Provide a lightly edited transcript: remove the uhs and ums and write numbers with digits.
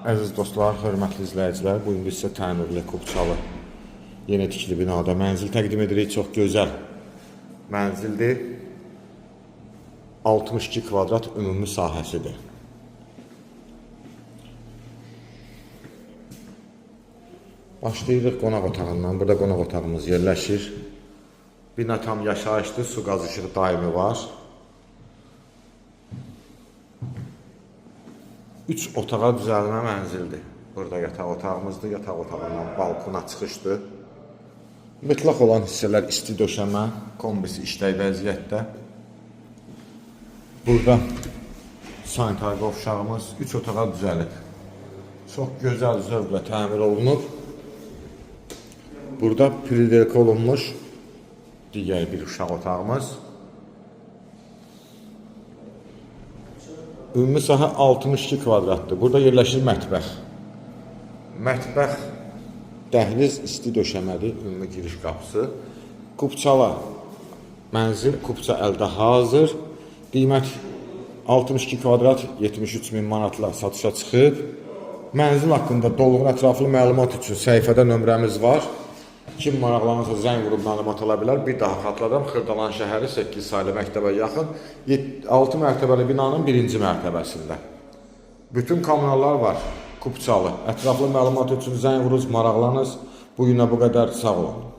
Əziz dostlar, hörmətli izləyicilər, bu gün sizə təmirli, Kubçalı, yeni tikili binada mənzil təqdim edirik. Çox gözəl mənzildir. 62 kvadrat ümumi sahəsidir. Başlayırıq qonaq otağından. Burada qonaq otağımız yerləşir. Bina tam yaşayışdır, su qaz işığı daimi var. 3 otağa düzəlmə mənzildir. Burada yataq otağımızdır. Yataq otağından balkona çıxışdır. Mütləq olan hissələr isti döşəmə, kombisi işlək vəziyyətdə. Burada sanitar qovşağımız 3 otağa düzəlib. Çox gözəl zövqlə təmir olunub. Burada pridelka olunmuş digər bir uşaq otağımız. Ümumi sahə 62 kvadratdır. Burada yerləşir mətbəx. Mətbəx, dəhliz isti döşəmədir, ümumi giriş qapısı. Kubçala mənzil, Kubça əldə hazır. Qiymət 62 kvadrat 73 min manatla satışa çıxıb. Mənzil haqqında dolğun ətraflı məlumat üçün səhifədə nömrəmiz var. Kim maraqlanırsa zəng vurub məlumat ala bilər. Bir daha xatırladım, Xırdalan şəhəri 8 saylı məktəbə yaxın 6 mərtəbəli binanın 1-ci mərtəbəsində. Bütün kommunallar var, Kubçalı. Ətraflı məlumat üçün zəng vuruz, maraqlanız. Bu günə bu qədər, sağ olun.